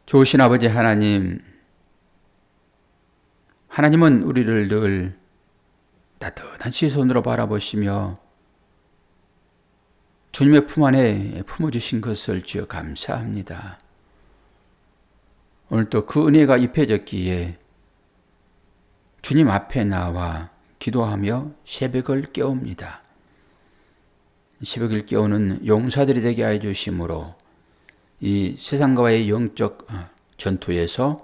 좋으신 아버지 하나님, 하나님은 우리를 늘 따뜻한 시선으로 바라보시며 주님의 품 안에 품어주신 것을 주여 감사합니다. 오늘 또 그 은혜가 입혀졌기에 주님 앞에 나와 기도하며 새벽을 깨웁니다. 새벽을 깨우는 용사들이 되게 하여 주심으로 이 세상과의 영적 전투에서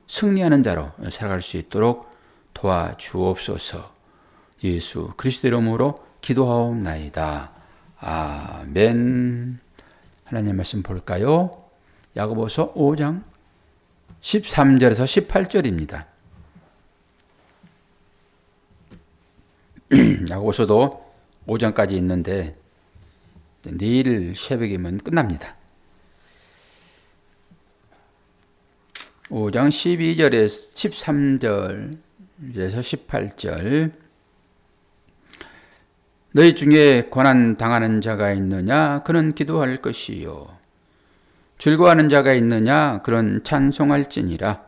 승리하는 자로 살아갈 수 있도록 도와주옵소서. 예수 그리스도 이름으로 기도하옵나이다. 아멘. 하나님 말씀 볼까요? 야고보서 5장 13절에서 18절입니다. 야고보서도 5장까지 있는데 내일 새벽이면 끝납니다. 5장 12절에서 13절에서 18절. 너희 중에 고난 당하는 자가 있느냐? 그는 기도할 것이요. 즐거워하는 자가 있느냐? 그는 찬송할지니라.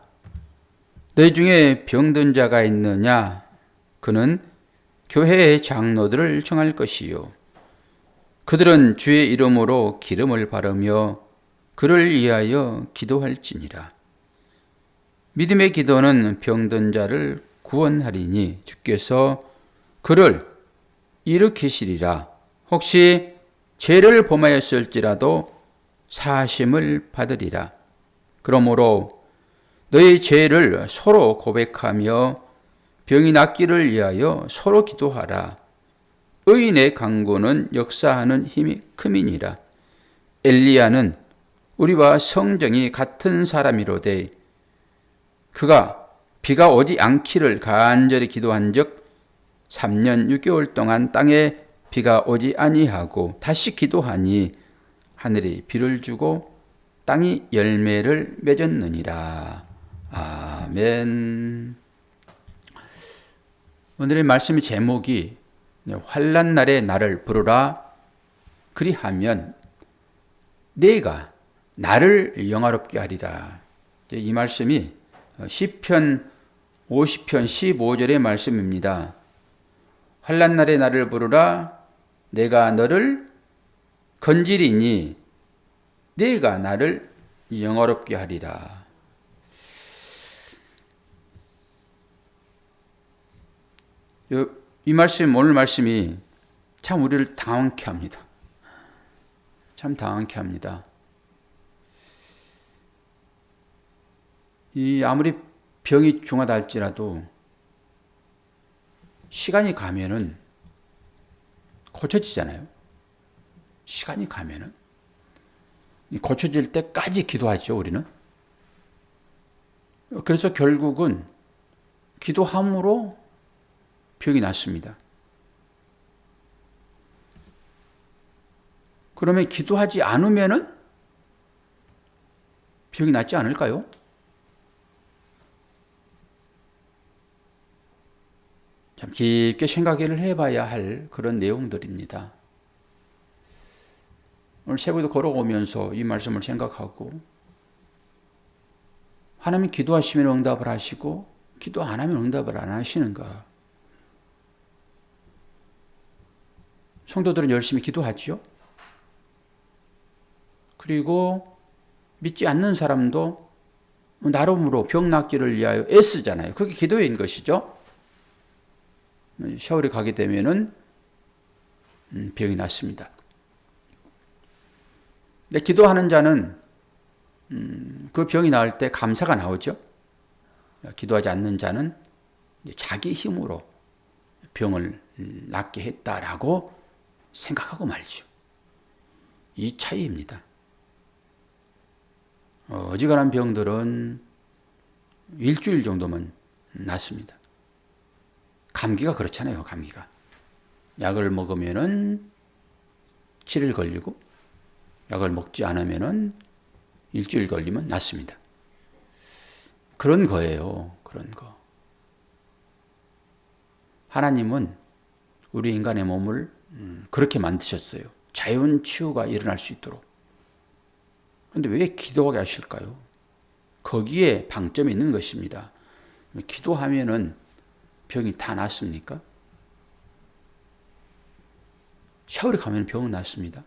너희 중에 병든 자가 있느냐? 그는 교회의 장로들을 청할 것이요. 그들은 주의 이름으로 기름을 바르며 그를 위하여 기도할지니라. 믿음의 기도는 병든 자를 구원하리니 주께서 그를 일으키시리라. 혹시 죄를 범하였을지라도 사하심을 받으리라. 그러므로 너희 죄를 서로 고백하며 병이 낫기를 위하여 서로 기도하라. 의인의 간구는 역사하는 힘이 큼이니라. 엘리야는 우리와 성정이 같은 사람이로되 그가 비가 오지 않기를 간절히 기도한 적 3년 6개월 동안 땅에 비가 오지 아니하고 다시 기도하니 하늘이 비를 주고 땅이 열매를 맺었느니라. 아멘. 오늘의 말씀의 제목이 환난 날에 나를 부르라. 그리하면 내가 나를 영화롭게 하리라. 이 말씀이 시편 50편 15절의 말씀입니다. 환난 날에 나를 부르라. 내가 너를 건지리니 내가 나를 영화롭게 하리라. 이 말씀, 오늘 말씀이 참 우리를 당황케 합니다. 참 당황케 합니다. 아무리 병이 중하다 할지라도 시간이 가면은 고쳐지잖아요. 시간이 가면은 고쳐질 때까지 기도하죠, 우리는. 그래서 결국은 기도함으로 병이 낫습니다. 그러면 기도하지 않으면은 병이 낫지 않을까요? 참 깊게 생각을 해봐야 할 그런 내용들입니다. 오늘 새벽에 걸어오면서 이 말씀을 생각하고 하나님 기도하시면 응답을 하시고 기도 안 하면 응답을 안 하시는가? 성도들은 열심히 기도하지요. 그리고 믿지 않는 사람도 나름으로 병 낫기를 위하여 애쓰잖아요. 그게 기도인 것이죠. 세월이 가게 되면은 병이 낫습니다. 근데 기도하는 자는 그 병이 나을 때 감사가 나오죠. 기도하지 않는 자는 자기 힘으로 병을 낫게 했다라고 생각하고 말죠. 이 차이입니다. 어지간한 병들은 일주일 정도면 낫습니다. 감기가 그렇잖아요. 감기가 약을 먹으면은 7일 걸리고 약을 먹지 않으면은 일주일 걸리면 낫습니다. 그런 거예요. 그런 거. 하나님은 우리 인간의 몸을 그렇게 만드셨어요. 자연 치유가 일어날 수 있도록. 그런데 왜 기도하게 하실까요? 거기에 방점이 있는 것입니다. 기도하면은 병이 다 낫습니까? 샤워를 가면 병은 낫습니다.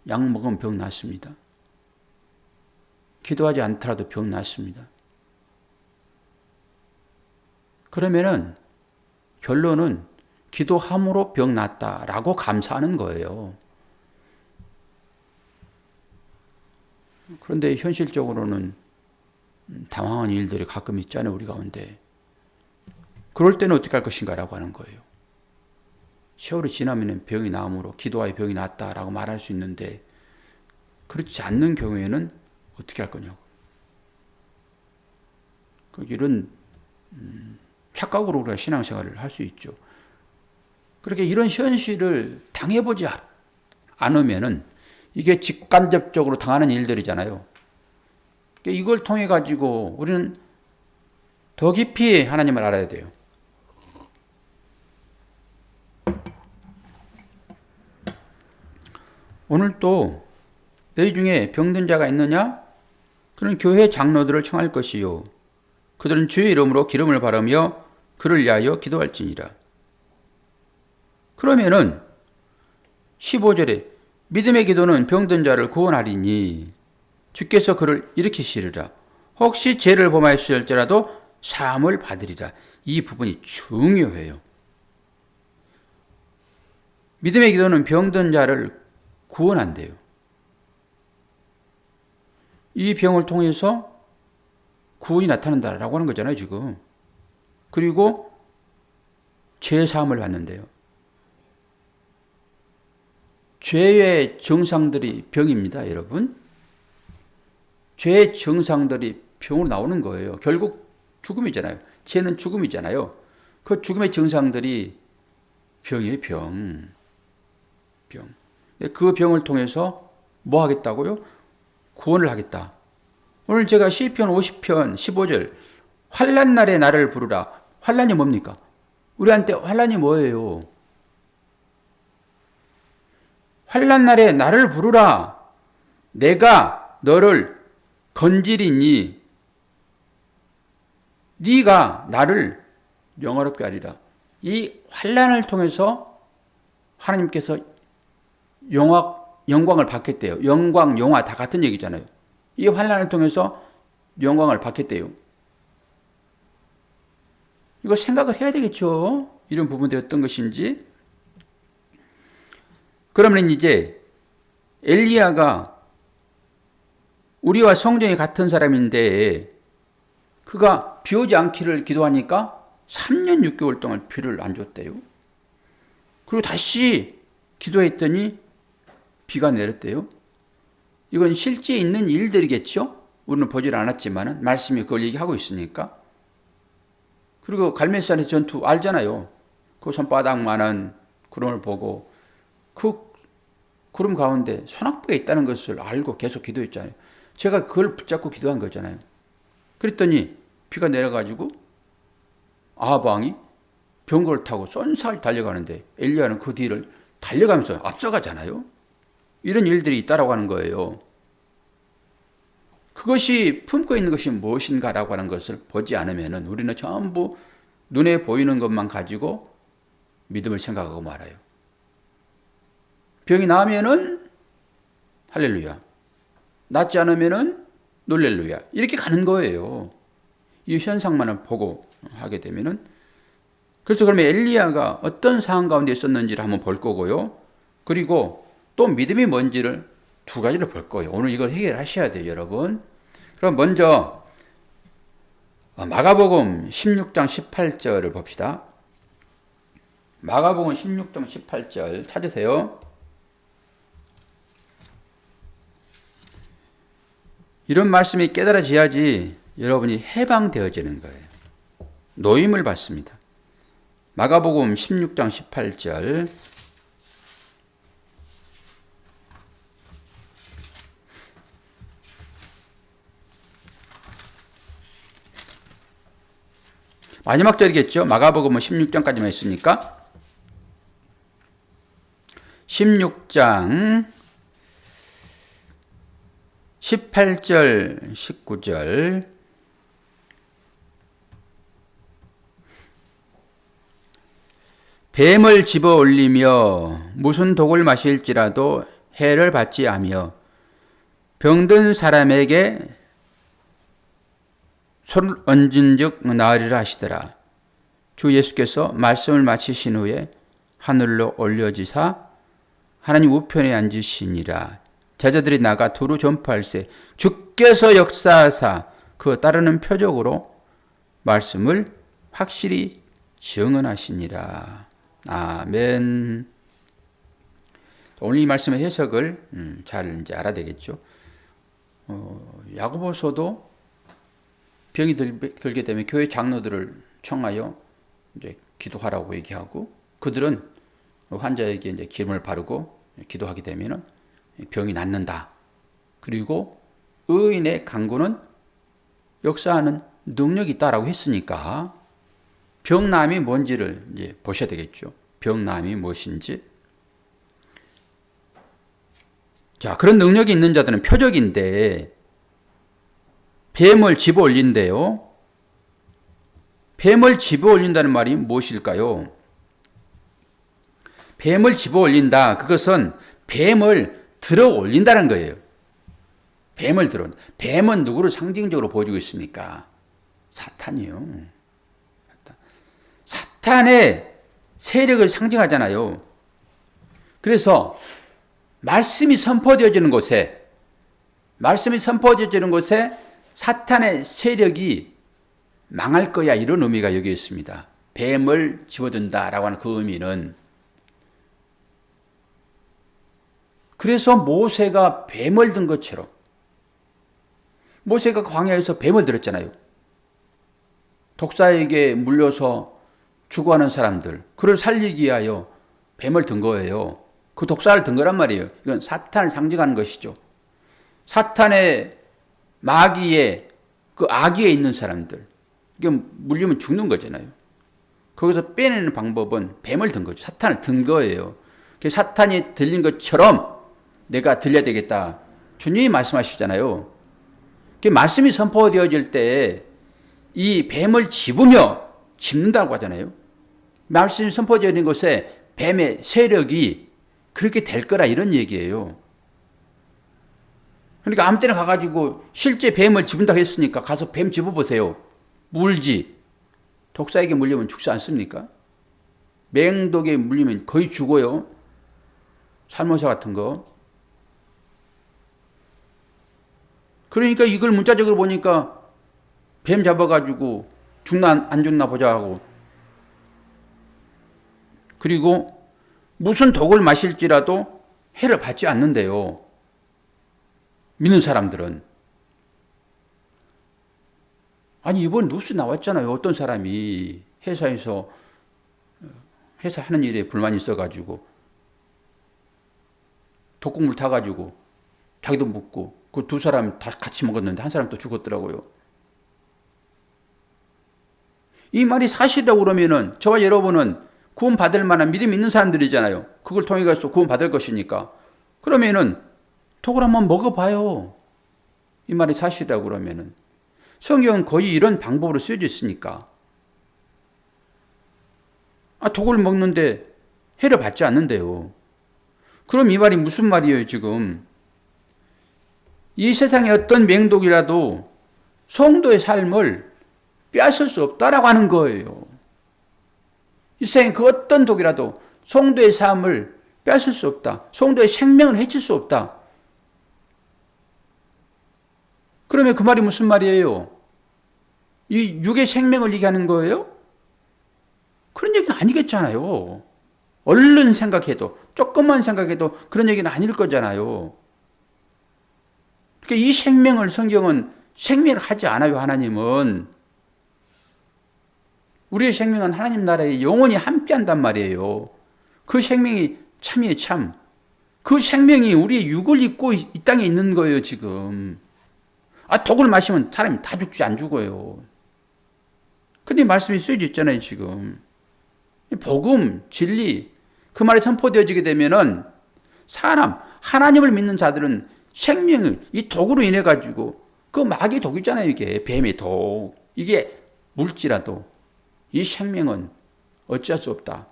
약 먹으면 병 낫습니다. 기도하지 않더라도 병 낫습니다. 그러면은 결론은 기도함으로 병 낫다라고 감사하는 거예요. 그런데 현실적으로는 당황한 일들이 가끔 있잖아요, 우리 가운데. 그럴 때는 어떻게 할 것인가라고 하는 거예요. 세월이 지나면 병이 나음으로 기도하여 병이 낫다라고 말할 수 있는데 그렇지 않는 경우에는 어떻게 할 거냐고. 이런 착각으로 우리가 신앙생활을 할 수 있죠. 그렇게 이런 현실을 당해보지 않으면은 이게 직간접적으로 당하는 일들이잖아요. 이걸 통해 가지고 우리는 더 깊이 하나님을 알아야 돼요. 오늘 또 너희 중에 병든 자가 있느냐? 그는 교회 장로들을 청할 것이요. 그들은 주의 이름으로 기름을 바르며 그를 위하여 기도할지니라. 그러면은 15절에 믿음의 기도는 병든 자를 구원하리니 주께서 그를 일으키시리라. 혹시 죄를 범하였을지라도 사함을 받으리라. 이 부분이 중요해요. 믿음의 기도는 병든 자를 구원한대요. 이 병을 통해서 구원이 나타난다라고 하는 거잖아요, 지금. 그리고 죄 사함을 받는데요. 죄의 정상들이 병입니다, 여러분. 죄의 정상들이 병으로 나오는 거예요. 결국 죽음이잖아요. 죄는 죽음이잖아요. 그 죽음의 정상들이 병이에요, 병. 그 병을 통해서 뭐 하겠다고요? 구원을 하겠다. 오늘 제가 시편 50편 15절 환난 날에 나를 부르라. 환난이 뭡니까? 우리한테 환난이 뭐예요? 환난 날에 나를 부르라. 내가 너를 건지리니 네가 나를 영화롭게 하리라. 이 환난을 통해서 하나님께서 영광을 받겠대요. 영광, 영화 다 같은 얘기잖아요. 이 환난을 통해서 영광을 받겠대요. 이거 생각을 해야 되겠죠. 이런 부분들이 어떤 것인지. 그러면 이제 엘리야가 우리와 성정이 같은 사람인데 그가 비 오지 않기를 기도하니까 3년 6개월 동안 비를 안 줬대요. 그리고 다시 기도했더니 비가 내렸대요. 이건 실제 있는 일들이겠죠? 우리는 보질 않았지만 말씀이 그걸 얘기하고 있으니까. 그리고 갈멜산의 전투 알잖아요. 그 손바닥만한 구름을 보고 그 구름 가운데 소낙비가 있다는 것을 알고 계속 기도했잖아요. 제가 그걸 붙잡고 기도한 거잖아요. 그랬더니 비가 내려가지고 아합 왕이 병거를 타고 쏜살 달려가는데 엘리야는 그 뒤를 달려가면서 앞서가잖아요. 이런 일들이 있다라고 하는 거예요. 그것이 품고 있는 것이 무엇인가라고 하는 것을 보지 않으면 우리는 전부 눈에 보이는 것만 가지고 믿음을 생각하고 말아요. 병이 나으면은 할렐루야, 낫지 않으면은 놀렐루야, 이렇게 가는 거예요. 이 현상만을 보고 하게 되면은. 그래서 그러면 엘리야가 어떤 상황 가운데 있었는지를 한번 볼 거고요. 그리고 또 믿음이 뭔지를 두 가지를 볼 거예요. 오늘 이걸 해결하셔야 돼요, 여러분. 그럼 먼저 마가복음 16장 18절을 봅시다. 마가복음 16장 18절 찾으세요. 이런 말씀이 깨달아져야지 여러분이 해방되어지는 거예요. 노임을 받습니다. 마가복음 16장 18절 마지막 절이겠죠. 마가복음은 16장까지만 있으니까 16장 18절, 19절. 뱀을 집어 올리며 무슨 독을 마실지라도 해를 받지 아며 병든 사람에게 손을 얹은 즉 나으리라 하시더라. 주 예수께서 말씀을 마치신 후에 하늘로 올려지사 하나님 우편에 앉으시니라. 제자들이 나가 두루 전파할세 주께서 역사하사 그 따르는 표적으로 말씀을 확실히 증언하시니라. 아멘. 오늘 이 말씀의 해석을 잘 이제 알아야 되겠죠. 야고보서도 병이 들게 되면 교회 장로들을 청하여 이제 기도하라고 얘기하고, 그들은 환자에게 이제 기름을 바르고 기도하게 되면은 병이 낫는다. 그리고 의인의 간구는 역사하는 능력이 있다라고 했으니까 병남이 뭔지를 이제 보셔야 되겠죠. 병남이 무엇인지. 자, 그런 능력이 있는 자들은 표적인데 뱀을 집어 올린대요. 뱀을 집어 올린다는 말이 무엇일까요? 뱀을 집어 올린다. 그것은 뱀을 들어 올린다는 거예요. 뱀을 들어. 뱀은 누구를 상징적으로 보여주고 있습니까? 사탄이요. 사탄의 세력을 상징하잖아요. 그래서 말씀이 선포되어지는 곳에 사탄의 세력이 망할 거야, 이런 의미가 여기 있습니다. 뱀을 집어든다라고 하는 그 의미는, 그래서 모세가 뱀을 든 것처럼, 모세가 광야에서 뱀을 들었잖아요. 독사에게 물려서 죽어가는 사람들, 그를 살리기 위하여 뱀을 든 거예요. 그 독사를 든 거란 말이에요. 이건 사탄을 상징하는 것이죠. 사탄의 마귀의 그 악위에 있는 사람들, 이게 물리면 죽는 거잖아요. 거기서 빼내는 방법은 뱀을 든 거죠. 사탄을 든 거예요. 사탄이 들린 것처럼 내가 들려야 되겠다. 주님이 말씀하시잖아요. 말씀이 선포되어질 때 이 뱀을 집는다고 하잖아요. 말씀이 선포되어진 곳에 뱀의 세력이 그렇게 될 거라, 이런 얘기예요. 그러니까 아무 때나 가가지고 실제 뱀을 집은다고 했으니까 가서 뱀 집어보세요. 물지. 독사에게 물리면 죽지 않습니까? 맹독에 물리면 거의 죽어요. 살모사 같은 거. 그러니까 이걸 문자적으로 보니까 뱀 잡아가지고 죽나 안 죽나 보자 하고, 그리고 무슨 독을 마실지라도 해를 받지 않는데요. 믿는 사람들은. 아니, 이번 뉴스 나왔잖아요. 어떤 사람이 회사 하는 일에 불만이 있어가지고 독극물 타가지고 자기도 묻고 그 두 사람 다 같이 먹었는데 한 사람 또 죽었더라고요. 이 말이 사실이라고 그러면은 저와 여러분은 구원받을 만한 믿음 있는 사람들이잖아요. 그걸 통해 가서 구원받을 것이니까. 그러면은 독을 한번 먹어봐요. 이 말이 사실이라고 그러면은. 성경은 거의 이런 방법으로 쓰여져 있으니까. 독을 먹는데 해를 받지 않는데요. 그럼 이 말이 무슨 말이에요, 지금? 이 세상의 어떤 맹독이라도 성도의 삶을 빼앗을 수 없다라고 하는 거예요. 이 세상의 그 어떤 독이라도 성도의 삶을 빼앗을 수 없다. 성도의 생명을 해칠 수 없다. 그러면 그 말이 무슨 말이에요? 이 육의 생명을 얘기하는 거예요? 그런 얘기는 아니겠잖아요. 얼른 생각해도, 조금만 생각해도 그런 얘기는 아닐 거잖아요. 그러니까 이 생명을 성경은 생명을 하지 않아요, 하나님은. 우리의 생명은 하나님 나라에 영원히 함께한단 말이에요. 그 생명이 참이에요, 참. 그 생명이 우리의 육을 입고 이 땅에 있는 거예요, 지금. 독을 마시면 사람이 다 죽지 안 죽어요. 근데 말씀이 쓰여져 있잖아요, 지금. 복음, 진리, 그 말이 선포되어지게 되면은 하나님을 믿는 자들은 생명을 이 독으로 인해 가지고 그 마귀 독이잖아요. 이게 뱀의 독. 이게 물지라도 이 생명은 어찌할 수 없다.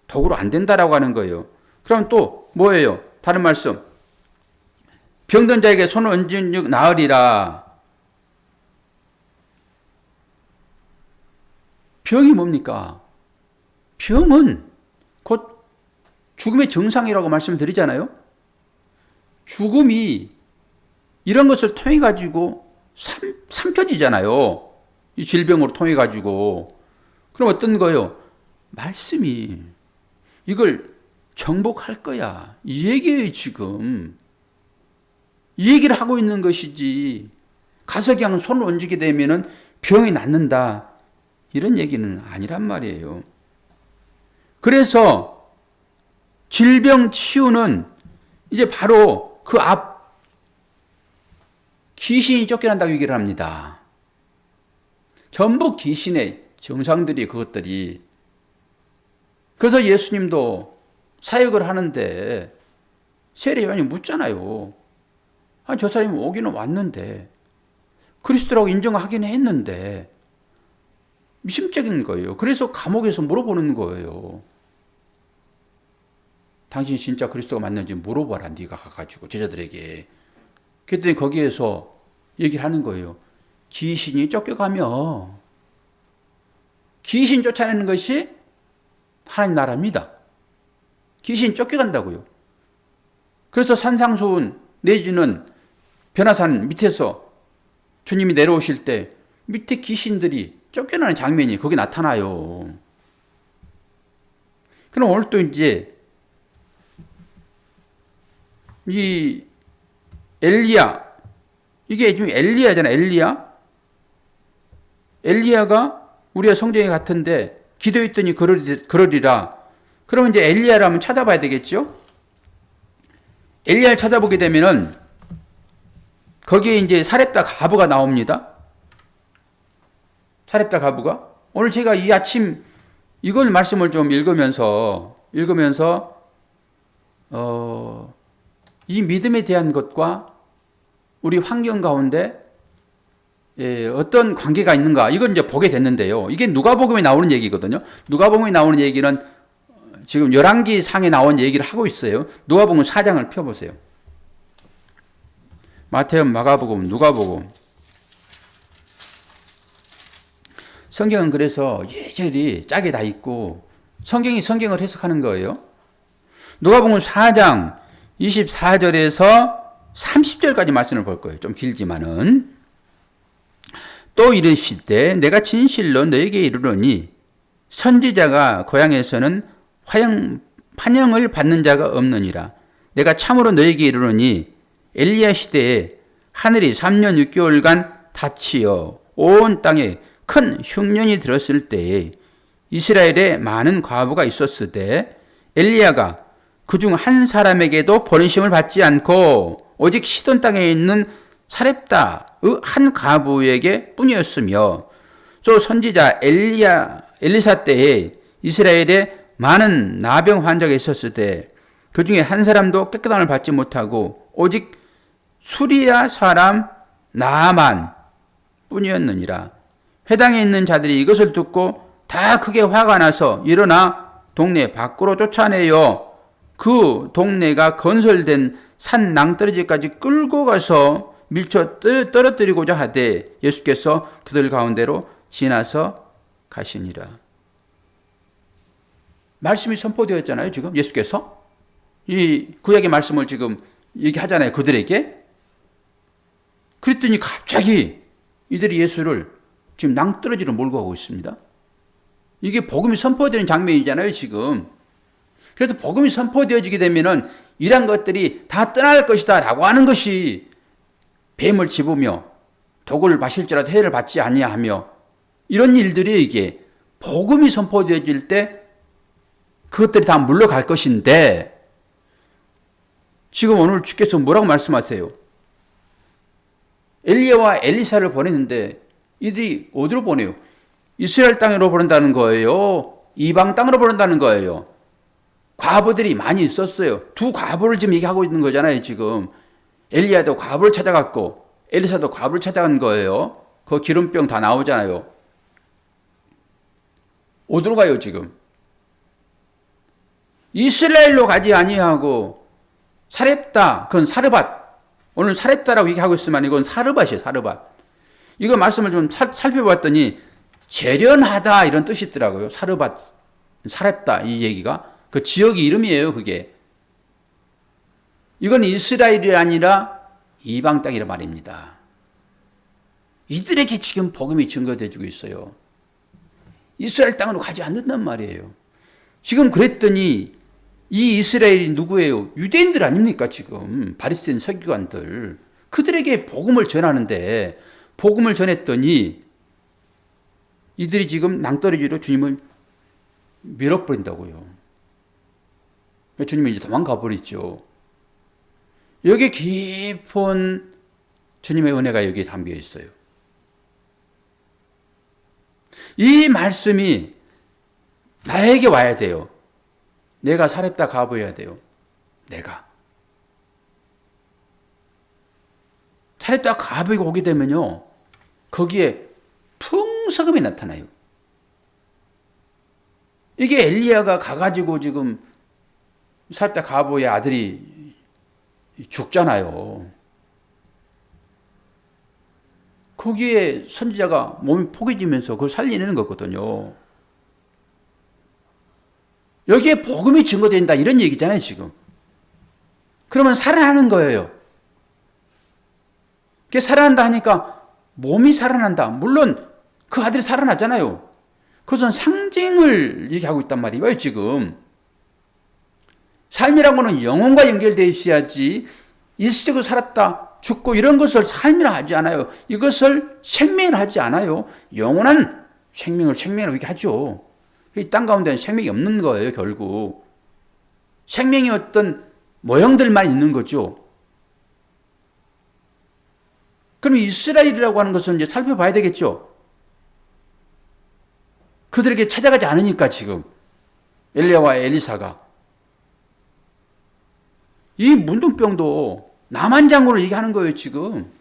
독으로 안 된다라고 하는 거예요. 그럼 또 뭐예요? 다른 말씀. 병든 자에게 손을 얹은 즉 나으리라. 병이 뭡니까? 병은 곧 죽음의 정상이라고 말씀드리잖아요. 죽음이 이런 것을 통해 가지고 삼켜지잖아요. 이 질병으로 통해 가지고. 그럼 어떤 거예요? 말씀이 이걸 정복할 거야. 이 얘기예요, 지금. 이 얘기를 하고 있는 것이지. 가서 그냥 손을 얹게 되면은 병이 낫는다. 이런 얘기는 아니란 말이에요. 그래서 질병 치유는 이제 바로 그 앞 귀신이 쫓겨난다고 얘기를 합니다. 전부 귀신의 정상들이 그것들이. 그래서 예수님도 사역을 하는데 세례요한이 묻잖아요. 아, 저 사람이 오기는 왔는데 그리스도라고 인정하긴 했는데 미심쩍인 거예요. 그래서 감옥에서 물어보는 거예요. 당신이 진짜 그리스도가 맞는지 물어봐라. 네가 가가지고 제자들에게. 그랬더니 거기에서 얘기를 하는 거예요. 귀신이 쫓겨가며 귀신 쫓아내는 것이 하나님 나라입니다. 귀신 쫓겨간다고요. 그래서 산상수훈 내지는 변화산 밑에서 주님이 내려오실 때 밑에 귀신들이 쫓겨나는 장면이 거기 나타나요. 그럼 오늘 또 이제 이 엘리야, 이게 지금 엘리야잖아. 엘리야가 우리가 성경에 같은데 기도했더니 그러리라. 그러면 이제 엘리야를 한번 찾아봐야 되겠죠? 엘리야를 찾아보게 되면은 거기에 이제 사렙다 가부가 나옵니다. 사렙다 가부가. 오늘 제가 이 아침 이걸 말씀을 좀 읽으면서 이 믿음에 대한 것과 우리 환경 가운데 어떤 관계가 있는가 이걸 이제 보게 됐는데요. 이게 누가복음에 나오는 얘기거든요. 누가복음에 나오는 얘기는 지금 열왕기 상에 나온 얘기를 하고 있어요. 누가복음 4장을 펴보세요. 마태복음, 마가복음, 누가복음. 성경은 그래서 이리저리 짝이 다 있고 성경이 성경을 해석하는 거예요. 누가복음 4장 24절에서 30절까지 말씀을 볼 거예요. 좀 길지만은. 또 이르시되 내가 진실로 너에게 이르노니 선지자가 고향에서는 환영을 받는 자가 없느니라. 내가 참으로 너에게 이르노니 엘리야 시대에 하늘이 3년 6개월간 닫히어 온 땅에 큰 흉년이 들었을 때에 이스라엘에 많은 과부가 있었으되 엘리야가 그중 한 사람에게도 버리심을 받지 않고 오직 시돈 땅에 있는 사렙다의 한 과부에게 뿐이었으며 또 선지자 엘리사 때에 이스라엘에 많은 나병 환자가 있었을 때 그 중에 한 사람도 깨끗함을 받지 못하고 오직 수리야 사람 나만 뿐이었느니라. 회당에 있는 자들이 이것을 듣고 다 크게 화가 나서 일어나 동네 밖으로 쫓아내요. 그 동네가 건설된 산 낭떠러지까지 끌고 가서 밀쳐 떨어뜨리고자 하되 예수께서 그들 가운데로 지나서 가시니라. 말씀이 선포되었잖아요. 지금 예수께서 이 구약의 말씀을 지금 얘기하잖아요. 그들에게. 그랬더니 갑자기 이들이 예수를 지금 낭떠러지로 몰고 가고 있습니다. 이게 복음이 선포되는 장면이잖아요. 지금. 그래서 복음이 선포되어지게 되면은 이런 것들이 다 떠날 것이다 라고 하는 것이 뱀을 집으며 독을 마실지라도 해를 받지 아니하며 이런 일들이 이게 복음이 선포되어질 때 그것들이 다 물러갈 것인데 지금 오늘 주께서 뭐라고 말씀하세요? 엘리야와 엘리사를 보냈는데 이들이 어디로 보내요? 이스라엘 땅으로 보낸다는 거예요? 이방 땅으로 보낸다는 거예요? 과부들이 많이 있었어요. 두 과부를 지금 얘기하고 있는 거잖아요, 지금. 엘리야도 과부를 찾아갔고 엘리사도 과부를 찾아간 거예요. 그 기름병 다 나오잖아요. 어디로 가요 지금? 이스라엘로 가지 아니하고 사렙다, 그건 사르밧. 오늘 사렙다라고 얘기하고 있으면 이건 사르밧이에요. 사르밧. 이거 말씀을 좀 살펴봤더니 재련하다 이런 뜻이 있더라고요. 사르밧, 사렙다 이 얘기가. 그 지역의 이름이에요. 그게. 이건 이스라엘이 아니라 이방 땅이라 말입니다. 이들에게 지금 복음이 증거되어지고 있어요. 이스라엘 땅으로 가지 않는단 말이에요. 지금 그랬더니 이 이스라엘이 누구예요? 유대인들 아닙니까 지금. 바리새인 서기관들. 그들에게 복음을 전하는데 복음을 전했더니 이들이 지금 낭떠러지로 주님을 밀어버린다고요. 주님이 이제 도망가 버리죠. 여기에 깊은 주님의 은혜가 여기에 담겨 있어요. 이 말씀이 나에게 와야 돼요. 내가 사렙다 가보여야 돼요. 내가. 사렙다 가보이고 오게 되면요. 거기에 풍성함이 나타나요. 이게 엘리야가 가가지고 지금 사렙다 가보의 아들이 죽잖아요. 거기에 선지자가 몸이 포개지면서 그걸 살리는 거거든요. 여기에 복음이 증거된다 이런 얘기잖아요 지금. 그러면 살아나는 거예요. 그게 살아난다 하니까 몸이 살아난다. 물론 그 아들이 살아났잖아요. 그것은 상징을 얘기하고 있단 말이에요 지금. 삶이라고는 영혼과 연결되어 있어야지 일시적으로 살았다 죽고 이런 것을 삶이라 하지 않아요. 이것을 생명이라 하지 않아요. 영원한 생명을 생명이라고 얘기하죠. 이 땅 가운데는 생명이 없는 거예요 결국. 생명의 어떤 모형들만 있는 거죠. 그럼 이스라엘이라고 하는 것은 이제 살펴봐야 되겠죠. 그들에게 찾아가지 않으니까 지금 엘리야와 엘리사가. 이 문둥병도 남한 장군을 얘기하는 거예요 지금.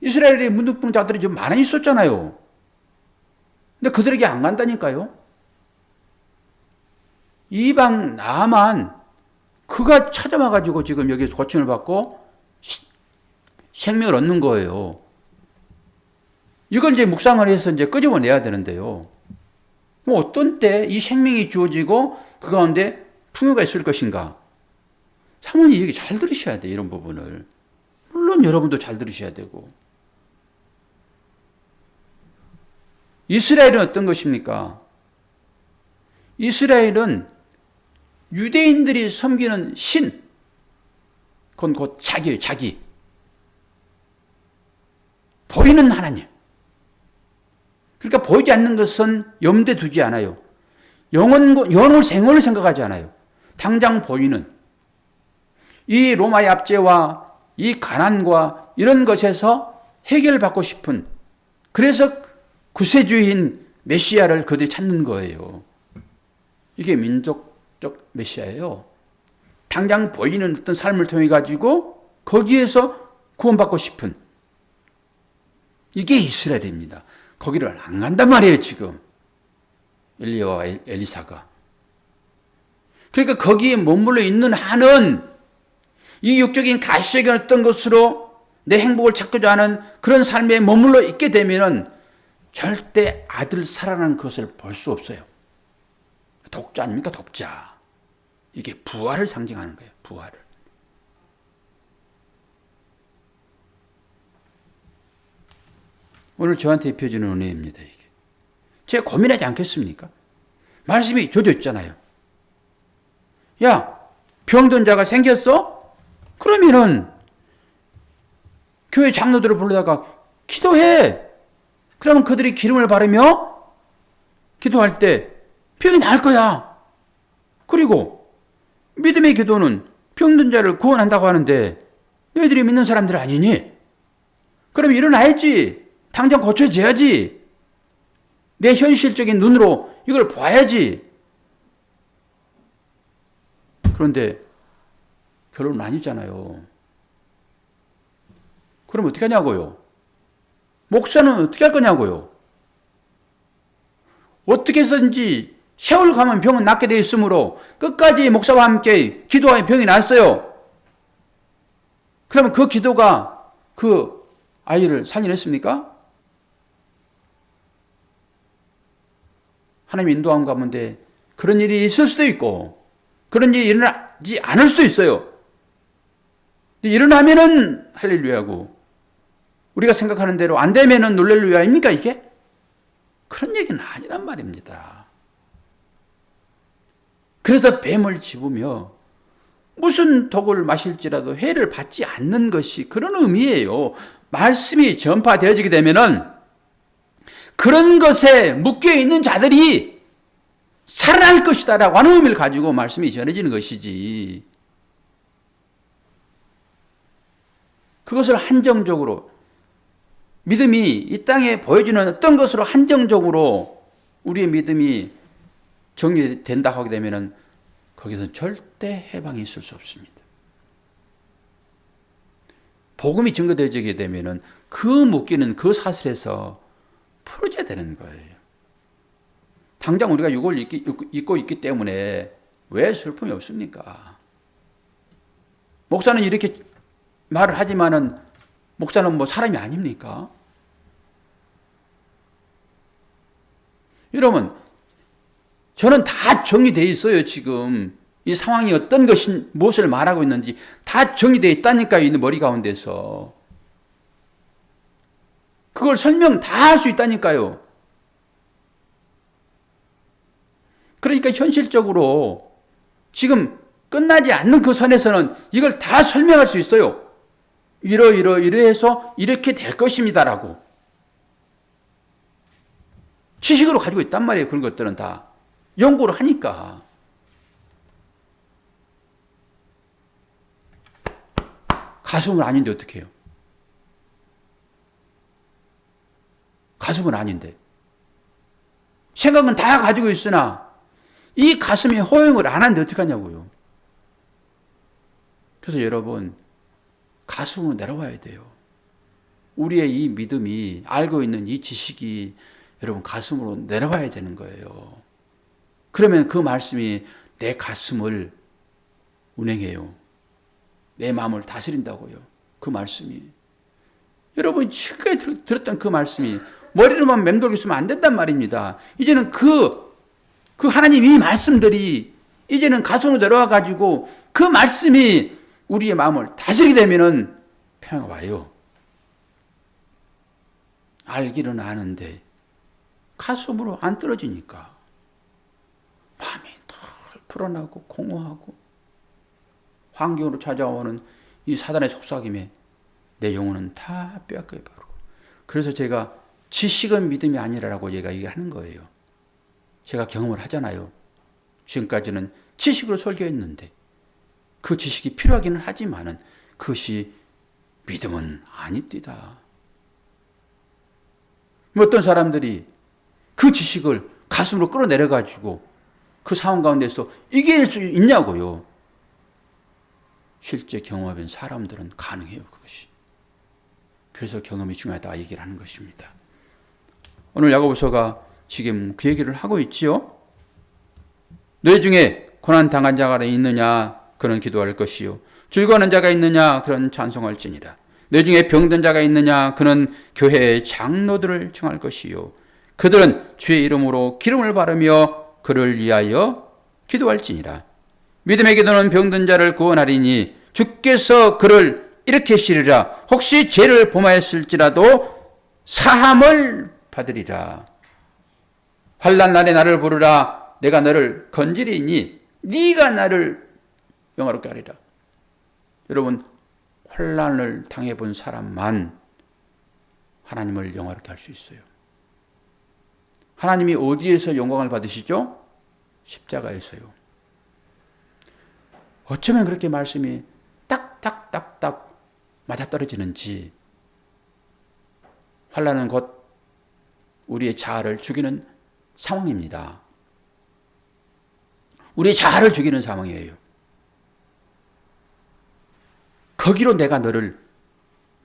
이스라엘에 문둥병자들이 좀 많이 있었잖아요. 근데 그들에게 안 간다니까요. 이방 나만 그가 찾아와가지고 지금 여기서 고침을 받고 생명을 얻는 거예요. 이걸 이제 묵상을 해서 이제 끄집어내야 되는데요. 뭐 어떤 때 이 생명이 주어지고 그 가운데 풍요가 있을 것인가? 사모님 얘기 잘 들으셔야 돼요. 이런 부분을. 물론 여러분도 잘 들으셔야 되고. 이스라엘은 어떤 것입니까? 이스라엘은 유대인들이 섬기는 신, 그건 곧 자기예요. 자기. 보이는 하나님. 그러니까 보이지 않는 것은 염두에 두지 않아요. 영혼을 생을 생각하지 않아요. 당장 보이는 이 로마의 압제와 이 가난과 이런 것에서 해결받고 싶은, 그래서 구세주인 메시아를 그들이 찾는 거예요. 이게 민족적 메시아예요. 당장 보이는 어떤 삶을 통해 가지고 거기에서 구원받고 싶은, 이게 이스라엘입니다. 거기를 안 간단 말이에요 지금 엘리야와 엘리사가. 그러니까 거기에 머물러 있는 한은 이 육적인 가시적인 어떤 것으로 내 행복을 찾고자 하는 그런 삶에 머물러 있게 되면 절대 아들 살아난 것을 볼 수 없어요. 독자 아닙니까? 독자. 이게 부활을 상징하는 거예요. 부활을. 오늘 저한테 입혀지는 은혜입니다. 이게. 제가 고민하지 않겠습니까? 말씀이 젖어 있잖아요. 야, 병든 자가 생겼어? 그러면은 교회 장로들을 불러다가 기도해. 그러면 그들이 기름을 바르며 기도할 때 병이 나을 거야. 그리고 믿음의 기도는 병든 자를 구원한다고 하는데 너희들이 믿는 사람들 아니니? 그럼 일어나야지. 당장 고쳐져야지. 내 현실적인 눈으로 이걸 봐야지. 그런데 결론은 아니잖아요. 그럼 어떻게 하냐고요? 목사는 어떻게 할 거냐고요? 어떻게 해서든지 세월 가면 병은 낫게 되어 있으므로 끝까지 목사와 함께 기도하여 병이 났어요. 그러면 그 기도가 그 아이를 살려냈습니까? 하나님 인도함 가운데 그런 일이 있을 수도 있고 그런 일이 일어나지 않을 수도 있어요. 일어나면은 할렐루야고 우리가 생각하는 대로 안 되면은 놀렐루야입니까 이게? 그런 얘기는 아니란 말입니다. 그래서 뱀을 집으며 무슨 독을 마실지라도 해를 받지 않는 것이 그런 의미예요. 말씀이 전파되어지게 되면은 그런 것에 묶여있는 자들이 살아날 것이다라고 하는 의미를 가지고 말씀이 전해지는 것이지. 그것을 한정적으로 믿음이 이 땅에 보여주는 어떤 것으로 한정적으로 우리의 믿음이 정리된다 하게 되면은 거기서 절대 해방이 있을 수 없습니다. 복음이 증거되어지게 되면은 그 묶이는 그 사슬에서 풀어져야 되는 거예요. 당장 우리가 육을 입고 있기 때문에 왜 슬픔이 없습니까? 목사는 이렇게 말을 하지만은 목사는 뭐 사람이 아닙니까? 여러분, 저는 다 정리되어 있어요, 지금. 이 상황이 어떤 것이 무엇을 말하고 있는지 다 정리되어 있다니까요, 이 머리 가운데서. 그걸 설명 다 할 수 있다니까요. 그러니까 현실적으로 지금 끝나지 않는 그 선에서는 이걸 다 설명할 수 있어요. 이러해서 이렇게 될 것입니다라고. 지식으로 가지고 있단 말이에요. 그런 것들은 다. 연구를 하니까. 가슴은 아닌데 어떻게 해요? 가슴은 아닌데. 생각은 다 가지고 있으나 이 가슴이 호응을 안 하는데 어떡하냐고요. 그래서 여러분 가슴으로 내려와야 돼요. 우리의 이 믿음이 알고 있는 이 지식이 여러분 가슴으로 내려와야 되는 거예요. 그러면 그 말씀이 내 가슴을 운행해요. 내 마음을 다스린다고요. 그 말씀이. 여러분 지금까지 들었던 그 말씀이 머리로만 맴돌고 있으면 안 된단 말입니다. 이제는 그 하나님 이 말씀들이 이제는 가슴으로 내려와 가지고 그 말씀이 우리의 마음을 다스리게 되면은 평화가 와요. 알기는 아는데 가슴으로 안 떨어지니까 마음이 덜 불어나고 공허하고 환경으로 찾아오는 이 사단의 속삭임에 내 영혼은 다 빼앗겨 버리고. 그래서 제가 지식은 믿음이 아니라고 얘기하는 거예요. 제가 경험을 하잖아요. 지금까지는 지식으로 설교했는데 그 지식이 필요하기는 하지만은 그것이 믿음은 아닙니다. 어떤 사람들이 그 지식을 가슴으로 끌어내려가지고 그 상황 가운데서 이길 수 있냐고요. 실제 경험해본 사람들은 가능해요, 그것이. 그래서 경험이 중요하다 얘기를 하는 것입니다. 오늘 야고보서가 지금 그 얘기를 하고 있지요. 너희 중에 고난당한 자가 있느냐 그는 기도할 것이요 즐거워하는 자가 있느냐 그는 찬송할지니라. 너희 중에 병든 자가 있느냐 그는 교회의 장로들을 청할 것이요 그들은 주의 이름으로 기름을 바르며 그를 위하여 기도할지니라. 믿음의 기도는 병든 자를 구원하리니 주께서 그를 일으키시리라. 혹시 죄를 범하였을지라도 사함을 받으리라. 환난 날에 나를 부르라. 내가 너를 건지리니 네가 나를 영화롭게 하리라. 여러분 환난을 당해본 사람만 하나님을 영화롭게 할 수 있어요. 하나님이 어디에서 영광을 받으시죠? 십자가에서요. 어쩌면 그렇게 말씀이 딱딱딱딱 맞아떨어지는지. 환난은 곧 우리의 자아를 죽이는 상황입니다. 우리의 자아를 죽이는 상황이에요. 거기로 내가 너를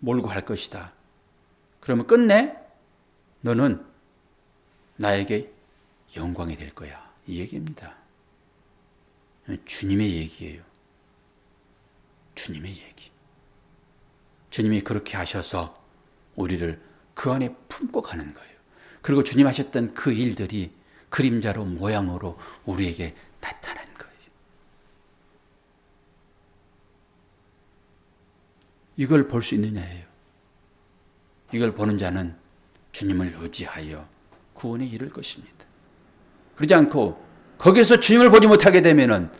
몰고 갈 것이다. 그러면 끝내 너는 나에게 영광이 될 거야. 이 얘기입니다. 주님의 얘기예요. 주님의 얘기. 주님이 그렇게 하셔서 우리를 그 안에 품고 가는 거예요. 그리고 주님 하셨던 그 일들이 그림자로 모양으로 우리에게 나타난 거예요. 이걸 볼 수 있느냐예요. 이걸 보는 자는 주님을 의지하여 구원에 이를 것입니다. 그러지 않고 거기서 주님을 보지 못하게 되면은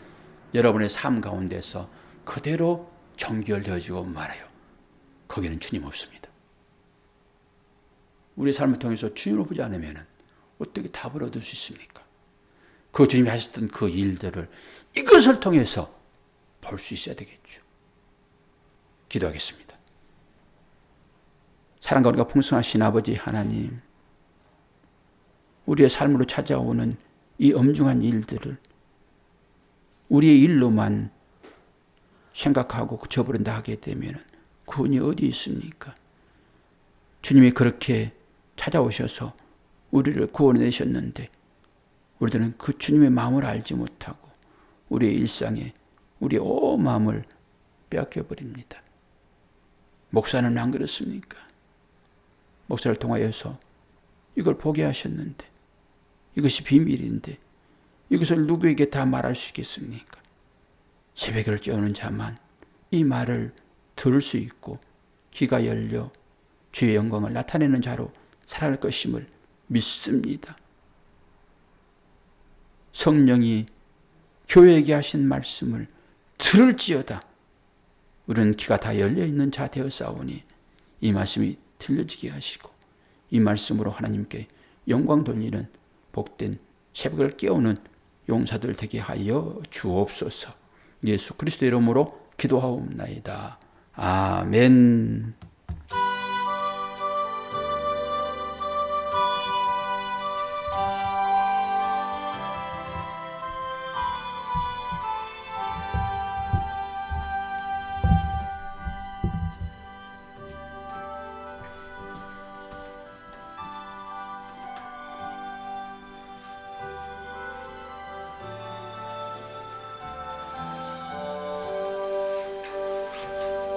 여러분의 삶 가운데서 그대로 정결되어지고 말아요. 거기는 주님 없습니다. 우리의 삶을 통해서 주님을 보지 않으면 어떻게 답을 얻을 수 있습니까? 그 주님이 하셨던 그 일들을 이것을 통해서 볼 수 있어야 되겠죠. 기도하겠습니다. 사랑과 은혜가 풍성하신 아버지 하나님, 우리의 삶으로 찾아오는 이 엄중한 일들을 우리의 일로만 생각하고 저버린다 하게 되면 구원이 어디 있습니까? 주님이 그렇게 찾아오셔서 우리를 구원해내셨는데 우리들은 그 주님의 마음을 알지 못하고 우리의 일상에 우리의 온 마음을 빼앗겨버립니다. 목사는 안 그렇습니까? 목사를 통하여서 이걸 보게 하셨는데 이것이 비밀인데 이것을 누구에게 다 말할 수 있겠습니까? 새벽을 깨우는 자만 이 말을 들을 수 있고 귀가 열려 주의 영광을 나타내는 자로 살아갈 것임을 믿습니다. 성령이 교회에게 하신 말씀을 들을지어다 우리는 귀가 다 열려있는 자 되었사오니 이 말씀이 들려지게 하시고 이 말씀으로 하나님께 영광 돌리는 복된 새벽을 깨우는 용사들 되게 하여 주옵소서. 예수 그리스도의 이름으로 기도하옵나이다. 아멘.